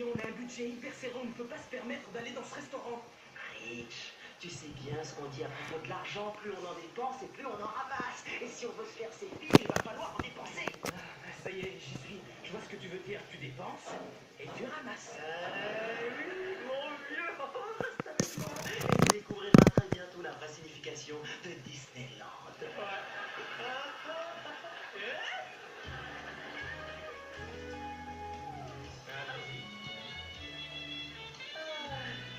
attention, on a un budget hyper serré, on ne peut pas se permettre d'aller dans ce restaurant. Rich, tu sais bien ce qu'on dit à propos de l'argent, plus on en dépense et plus on en ramasse. Et si on veut se faire ses filles, il va falloir en dépenser. Ça y est, j'y suis. Je vois ce que tu veux dire. Tu dépenses et tu ramasses. Oui, mon vieux, reste avec moi. Et tu découvriras très bientôt la vraie signification de Disneyland.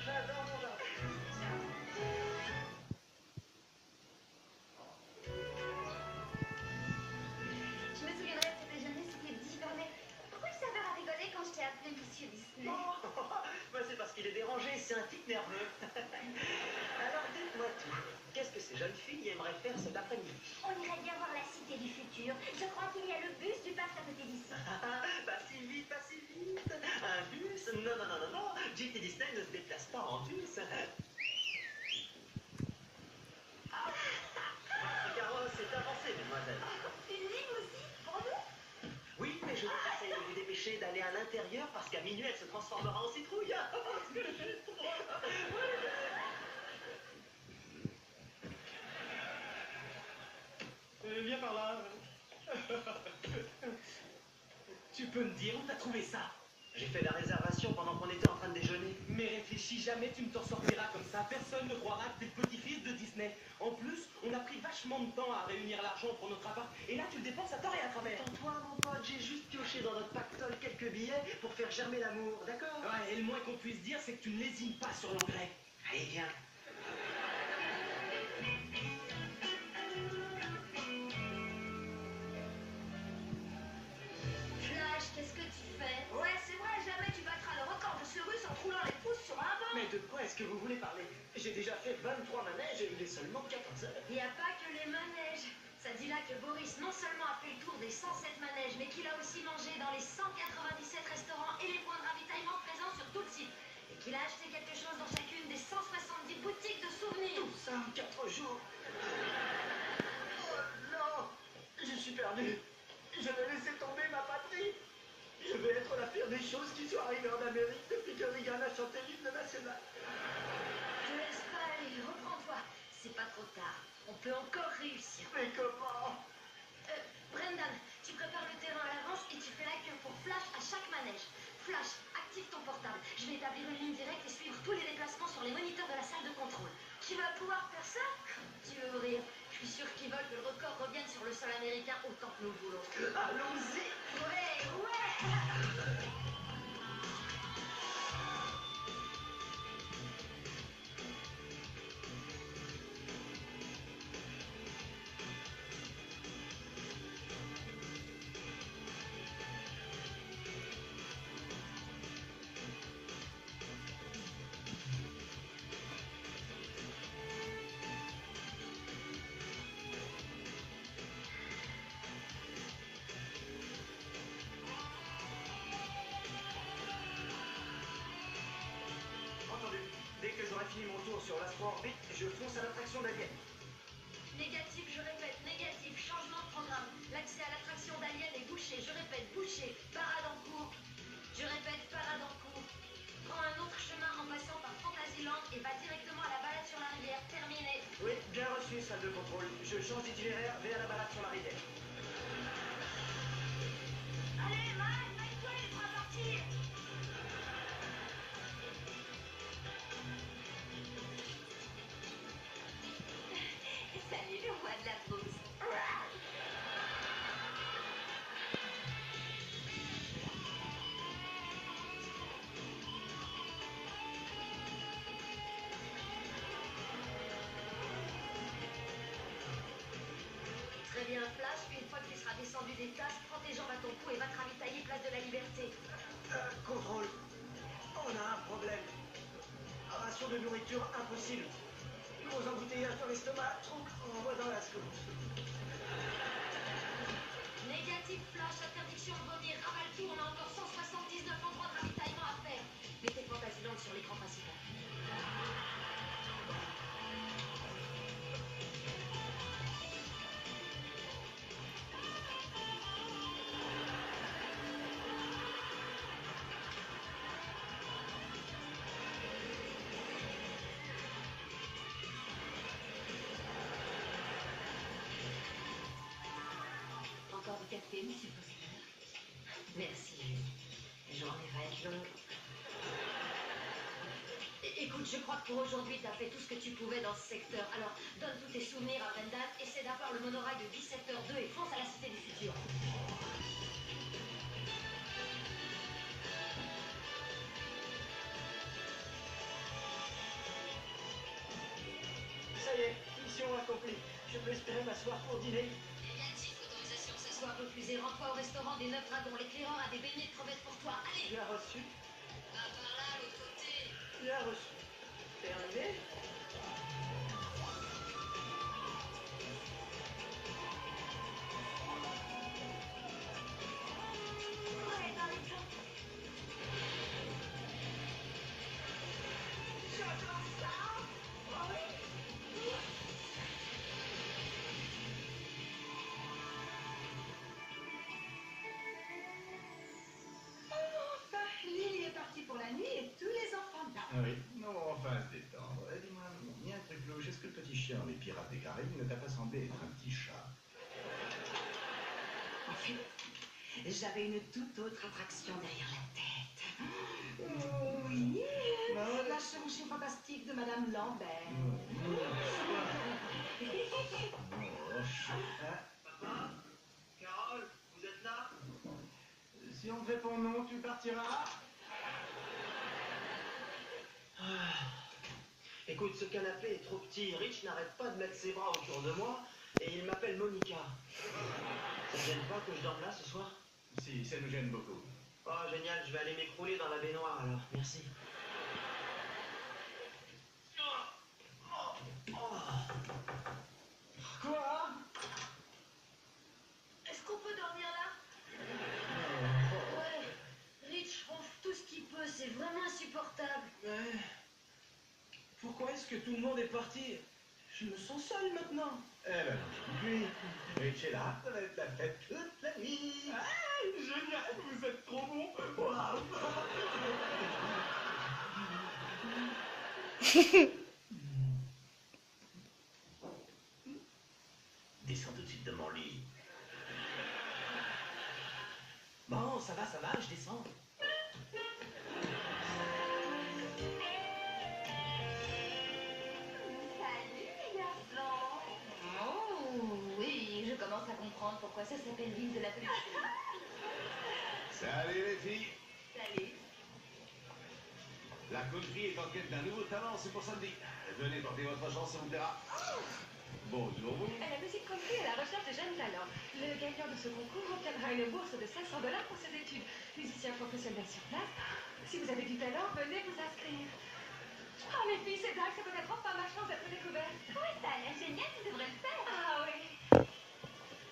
J'adore mon jardin. Je me souviendrai de ce déjeuner, c'était différent. Mais pourquoi tu savais à rigoler quand je t'ai appelé Monsieur Disney? Bah, c'est parce qu'il est dérangé, c'est un type nerveux. Alors dites-moi tout. Qu'est-ce que ces jeunes filles aimeraient faire cet après-midi? On irait bien voir la cité du futur. Je crois qu'il y a le bus du parc à côté d'ici. Pas si vite, pas si vite. Un bus? Non, non, non, non, non. J.T. Disney ne se déplace pas en bus. Votre carrosse est avancée, mademoiselle. Une limousine pour nous? Oui, mais je vous conseille de vous dépêcher d'aller à l'intérieur parce qu'à minuit, elle se transformera en citrouille. Viens par là. Tu peux me dire où t'as trouvé ça? J'ai fait la réservation pendant qu'on était en train de déjeuner. Mais réfléchis, jamais tu ne t'en sortiras comme ça. Personne ne croira que t'es le petit-fils de Disney. En plus, on a pris vachement de temps à réunir l'argent pour notre appart. Et là, tu le dépenses à tort et à travers. Toi, mon pote, j'ai juste pioché dans notre pactole quelques billets pour faire germer l'amour, d'accord? Ouais, et le moins qu'on puisse dire, c'est que tu ne lésines pas sur l'engrais. Allez, viens. Flash, qu'est-ce que tu fais? Ouais, c'est vrai, jamais tu battras le record de ce russe en te roulant les pouces sur un banc. Mais de quoi est-ce que vous voulez parler? J'ai déjà fait 23 manèges et il est seulement 14 heures. Il n'y a pas que les manèges. Ça dit là que Boris non seulement a fait le tour des 107 manèges, mais qu'il a aussi mangé dans les 197 restaurants et les points de ravitaillement présents sur tout le site. Et qu'il a acheté quelque chose dans chacune des 170 boutiques de souvenirs. Tout ça en 4 jours. Oh non, je suis perdu. Je vais laisser tomber ma patrie. Je vais être la pire des choses qui soit arrivée en Amérique depuis que Reagan a chanté l'hymne national. Te laisse pas aller, reprends-toi. C'est pas trop tard. On peut encore réussir. Mais comment? Brendan, tu prépares le terrain à l'avance et tu fais la queue pour Flash à chaque manège. Flash, active ton portable. Je vais établir une ligne directe et suivre tous les déplacements sur les moniteurs de la salle de contrôle. Tu vas pouvoir faire ça? Tu veux rire? Je suis sûr qu'ils veulent que le record revienne sur le sol américain autant que nous le voulons. Allons-y. Ouais, ouais! Entendu. Dès que j'aurai fini mon tour sur l'Astro Orbite, je fonce à l'attraction d'Alien. Négatif, je répète, négatif, changement de programme. L'accès à l'attraction d'Alien est bouché, je répète, bouché. Parade en cours. Je répète, parade en cours. Prends un autre chemin en passant par Fantasyland et va directement à la balade sur la rivière. Terminé. Oui, bien reçu, salle de contrôle. Je change d'itinéraire, vais à la balade sur la rivière. Allez, Mike, mets-toi, il est prêt à partir. Salut le roi de la brousse. Très bien, Flash, une fois que tu seras descendu des tasses, prends tes jambes à ton cou et va te ravitailler place de la Liberté. Contrôle. On a un problème. Ration de nourriture impossible. Gros embouteillages dans l'estomac, trop envoie dans la seconde. Négatif, Flash, interdiction de vomir, ravale tout, on a encore 179 endroits de ravitaillement à faire. Mettez Fantasyland sur l'écran principal. Merci, Julie. Journée va être longue. Écoute, je crois que pour aujourd'hui, t'as fait tout ce que tu pouvais dans ce secteur. Alors, donne tous tes souvenirs à Brendan, essaie d'avoir le monorail de 17h02 et fonce à la Cité du Futur. Ça y est, mission accomplie. Je peux espérer m'asseoir pour dîner. Négatif, autorisation s'asseoir refusée. Rends-toi au restaurant des 9 Dragons. L'éclaireur a des beignets de crevettes pour toi. Allez, Bien reçu. va par là, l'autre côté. Bien reçu. Terminé. Ouais, dans les plans. J'adore ça. Oh oui. Enfin, Lily est partie pour la nuit et tous les enfants dorment. Oui, non, enfin se détendre. Dis-moi, il y a un truc louche. Est-ce que le petit chien dans les Pirates des Caraïbes ne t'a pas semblé être un petit chat? En fait, j'avais une toute autre attraction derrière la tête. Oh oui, la chirurgie fantastique de Madame Lambert. Papa, Carole, vous êtes là? Si on te répond non, tu partiras? Écoute, ce canapé est trop petit. Rich n'arrête pas de mettre ses bras autour de moi et il m'appelle Monica. Ça te gêne pas que je dorme là ce soir? Si, ça nous gêne beaucoup. Oh, génial, je vais aller m'écrouler dans la baignoire alors. Merci. Quoi? Est-ce qu'on peut dormir là? Ouais. Rich ronfle tout ce qu'il peut, c'est vraiment insupportable. Ouais. Pourquoi est-ce que tout le monde est parti? Je me sens seul maintenant. Eh ben non, puis, Rich est là, ça va être la fête toute la nuit. Ah, génial, vous êtes trop bon. Waouh. Descends tout de suite de mon lit. Bon, ça va, je descends. Salut les garçons. Oh oui, je commence à comprendre pourquoi ça s'appelle l'île de la police. Salut les filles. Salut. La country est en quête d'un nouveau talent, c'est pour samedi. Venez porter votre chance, ça vous plaira. Bonjour. La musique country est à la recherche de jeunes talents. Le gagnant de ce concours obtiendra une bourse de 500 $ pour ses études. Musicien professionnel sur place. Si vous avez du talent, venez vous inscrire. Oh les filles, c'est dingue, c'est peut-être enfin ma chance d'être découverte. Ouais, ça a l'air génial, tu devrais le faire. Ah oui.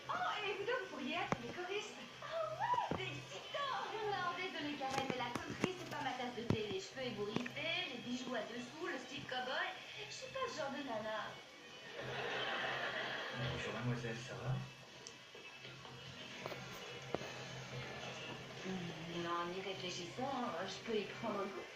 Oh, et vous deux, vous pourriez être les choristes. Ah ouais, c'est excitant. Non, désolé Karen, mais la country, c'est pas ma tasse de thé. Les cheveux ébouriffés, les bijoux à dessous, le style cow-boy. Je suis pas ce genre de nana. Bonjour mademoiselle, ça va? En y réfléchissant, je peux y prendre goût.